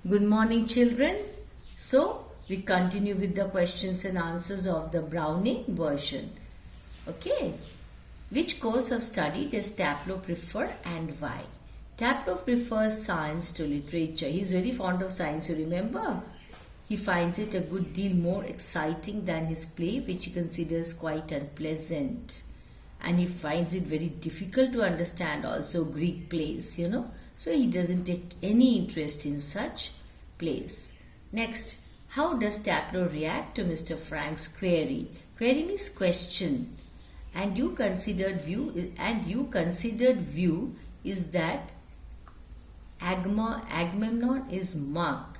Good morning, children. So, we continue with the questions and answers of the Browning version. Okay. Which course of study does Taplow prefer and why? Taplow prefers science to literature. He is very fond of science, you remember? He finds it a good deal more exciting than his play, which he considers quite unpleasant. And he finds it very difficult to understand also Greek plays. So he doesn't take any interest in such plays. Next, how does Taplow react to Mr. Frank's query? Query means question. And you considered view is that Agamemnon is Mark.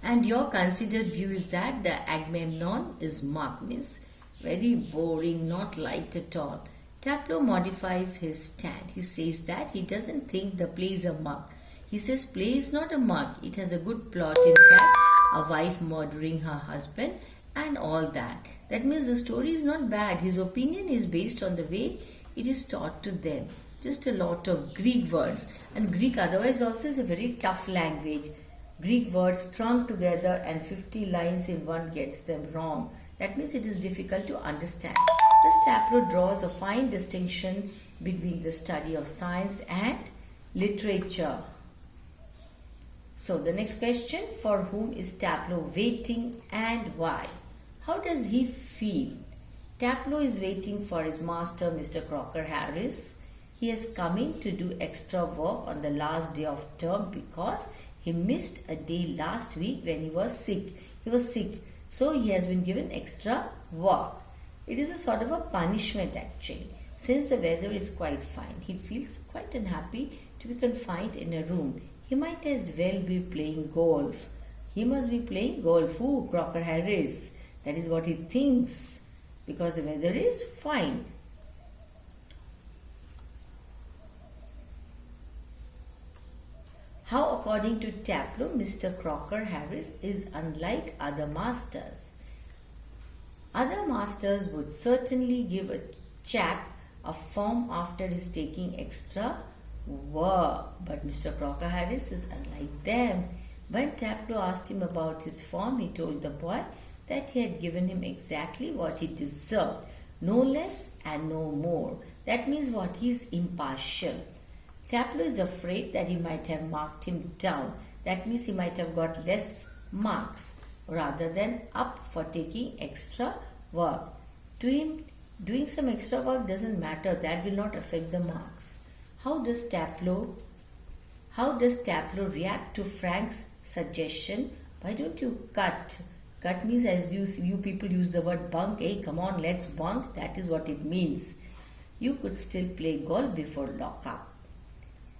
And your considered view is that the Agamemnon is Mark, means very boring, not light at all. Taplow modifies his stand. He says that he doesn't think the play is a mug. He says play is not a mug. It has a good plot, in fact, a wife murdering her husband and all that. That means the story is not bad. His opinion is based on the way it is taught to them. Just a lot of Greek words. And Greek otherwise also is a very tough language. Greek words strung together and 50 lines in one gets them wrong. That means it is difficult to understand. This Taplow draws a fine distinction between the study of science and literature. So the next question, for whom is Taplow waiting and why? How does he feel? Taplow is waiting for his master, Mr. Crocker Harris. He has come in to do extra work on the last day of term because he missed a day last week when he was sick. So he has been given extra work. It is a sort of a punishment actually. Since the weather is quite fine, he feels quite unhappy to be confined in a room. He might as well be playing golf. He must be playing golf. Who? Crocker Harris. That is what he thinks because the weather is fine. How, according to Taplow, Mr. Crocker Harris is unlike other masters? Other masters would certainly give a chap a form after his taking extra work, but Mr. Crocker Harris is unlike them. When Taplow asked him about his form, he told the boy that he had given him exactly what he deserved, no less and no more. That means what? He is impartial. Taplow is afraid that he might have marked him down. That means he might have got less marks rather than up for taking extra work. To him, doing some extra work doesn't matter. That will not affect the marks. How does Taplow react to Frank's suggestion? Why don't you cut? Cut means, as you people use the word bunk. Hey, come on, let's bunk. That is what it means. You could still play golf before lockup.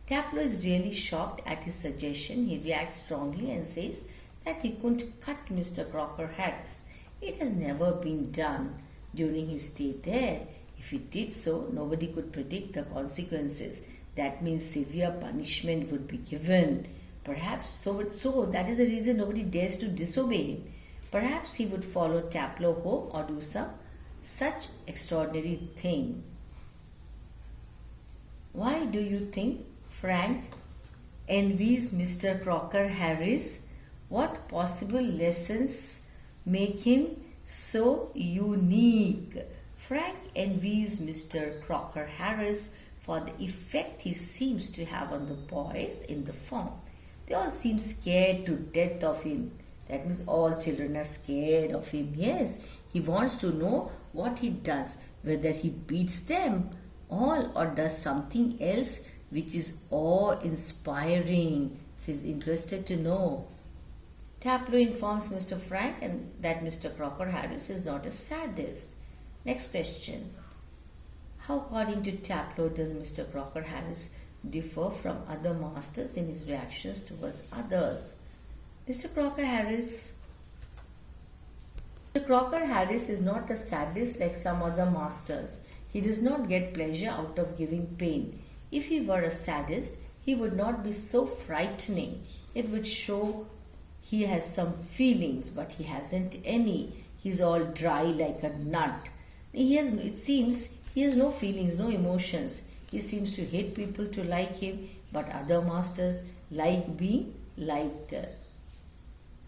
Taplow is really shocked at his suggestion. He reacts strongly and says that he couldn't cut Mr. Crocker Harris. It has never been done during his stay there. If he did so, nobody could predict the consequences. That means severe punishment would be given. Perhaps so that is the reason nobody dares to disobey him. Perhaps he would follow Taplow home or do some such extraordinary thing. Why do you think Frank envies Mr. Crocker Harris? What possible lessons make him so unique? Frank envies Mr. Crocker Harris for the effect he seems to have on the boys in the form. They all seem scared to death of him. That means all children are scared of him. Yes, he wants to know what he does, whether he beats them all or does something else which is awe-inspiring. He is interested to know. Taplow informs Mr. Frank and that Mr. Crocker Harris is not a sadist. Next question. How, according to Taplow, does Mr. Crocker Harris differ from other masters in his reactions towards others? Mr. Crocker Harris is not a sadist like some other masters. He does not get pleasure out of giving pain. If he were a sadist, he would not be so frightening. It would show he has some feelings, but he hasn't any. He's all dry like a nut. It seems he has no feelings, no emotions. He seems to hate people to like him, but other masters like being liked.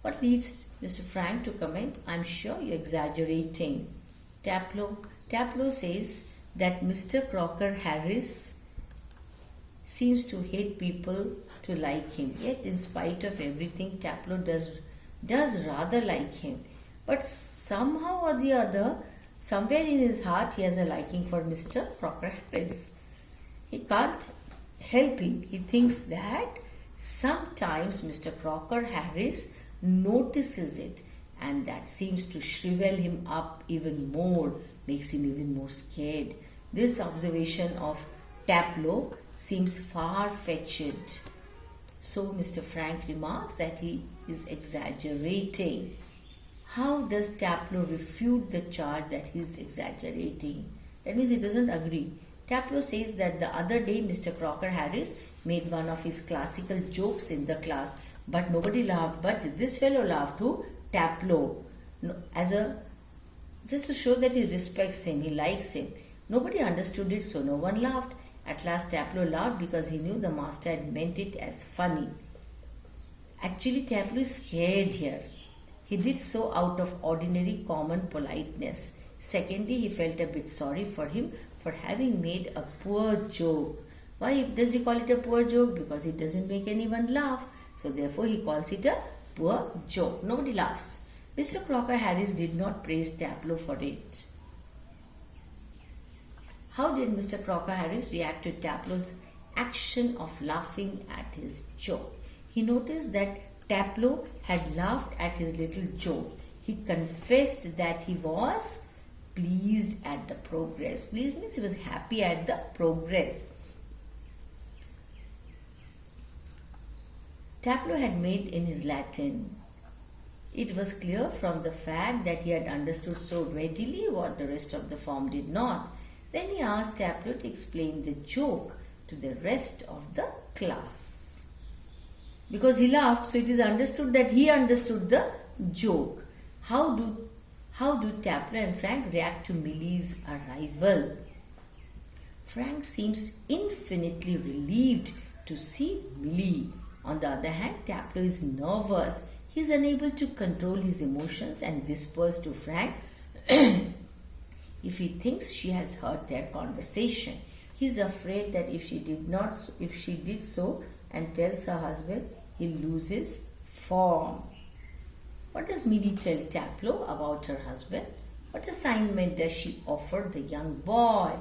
What leads Mr. Frank to comment, "I'm sure you're exaggerating." Taplow says that Mr. Crocker Harris seems to hate people to like him. Yet, in spite of everything, Taplow does rather like him. But somehow or the other, somewhere in his heart, he has a liking for Mr. Crocker Harris. He can't help it. He thinks that sometimes Mr. Crocker Harris notices it, and that seems to shrivel him up even more, makes him even more scared. This observation of Taplow seems far-fetched. So Mr. Frank remarks that he is exaggerating. How does Taplow refute the charge that he is exaggerating? That means he doesn't agree. Taplow says that the other day Mr. Crocker Harris made one of his classical jokes in the class, but nobody laughed. But this fellow laughed too, Taplow, just to show that he respects him, he likes him. Nobody understood it, so no one laughed. At last Taplow laughed because he knew the master had meant it as funny. Actually, Taplow is scared here. He did so out of ordinary common politeness. Secondly, he felt a bit sorry for him for having made a poor joke. Why does he call it a poor joke? Because it doesn't make anyone laugh. So therefore he calls it a poor joke. Nobody laughs. Mr. Crocker Harris did not praise Taplow for it. How did Mr. Crocker Harris react to Taplow's action of laughing at his joke? He noticed that Taplow had laughed at his little joke. He confessed that he was pleased at the progress. Pleased means he was happy at the progress Taplow had made in his Latin. It was clear from the fact that he had understood so readily what the rest of the form did not. Then he asked Taplow to explain the joke to the rest of the class. Because he laughed, so it is understood that he understood the joke. How do Taplow and Frank react to Millie's arrival? Frank seems infinitely relieved to see Millie. On the other hand, Taplow is nervous. He is unable to control his emotions and whispers to Frank if he thinks she has heard their conversation. He is afraid that if she did so and tells her husband, he'll lose his form. What does Millie tell Taplow about her husband? What assignment does she offer the young boy?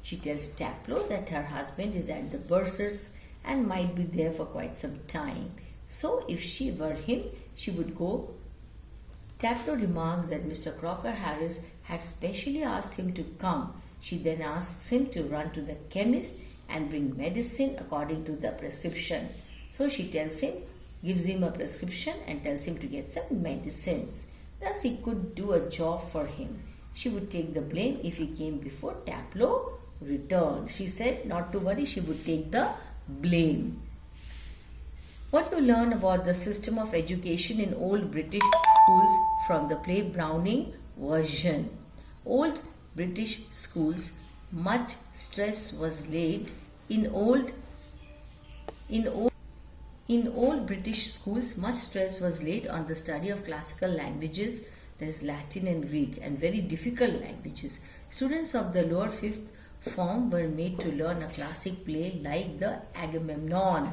She tells Taplow that her husband is at the bursars and might be there for quite some time. So if she were him, she would go. Taplow remarks that Mr. Crocker Harris had specially asked him to come. She then asks him to run to the chemist and bring medicine according to the prescription. So she gives him a prescription and tells him to get some medicines. Thus he could do a job for him. She would take the blame if he came before Taplow returned. She said not to worry, she would take the blame. What you learn about the system of education in old British schools from the play Browning version. Old British schools, much stress was laid in old British schools, much stress was laid on the study of classical languages, that is Latin and Greek, and very difficult languages. Students of the lower fifth form were made to learn a classic play like the Agamemnon.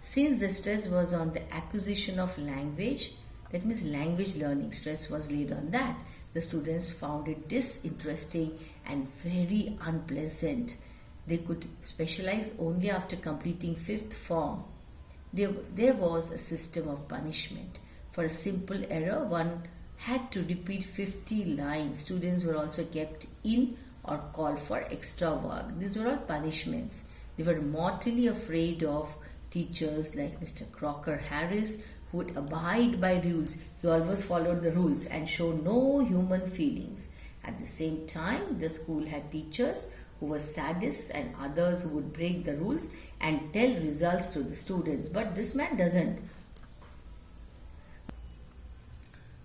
Since the stress was on the acquisition of language, that means language learning, stress was laid on that, the students found it disinteresting and very unpleasant. They could specialize only after completing fifth form. There was a system of punishment. For a simple error, one had to repeat 50 lines. Students were also kept in or called for extra work. These were all punishments. They were mortally afraid of teachers like Mr. Crocker Harris, who would abide by rules. He always followed the rules and showed no human feelings. At the same time, the school had teachers who were sadists and others who would break the rules and tell results to the students. But this man doesn't.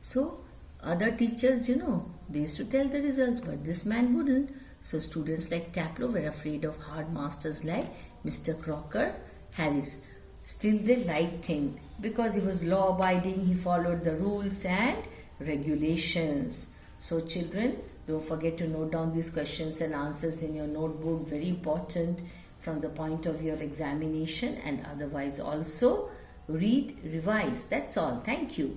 So, other teachers, they used to tell the results, but this man wouldn't. So students like Taplow were afraid of hard masters like Mr. Crocker Harris. Still they liked him because he was law abiding, he followed the rules and regulations. So children, don't forget to note down these questions and answers in your notebook. Very important from the point of view of examination and otherwise also. Read, revise. That's all. Thank you.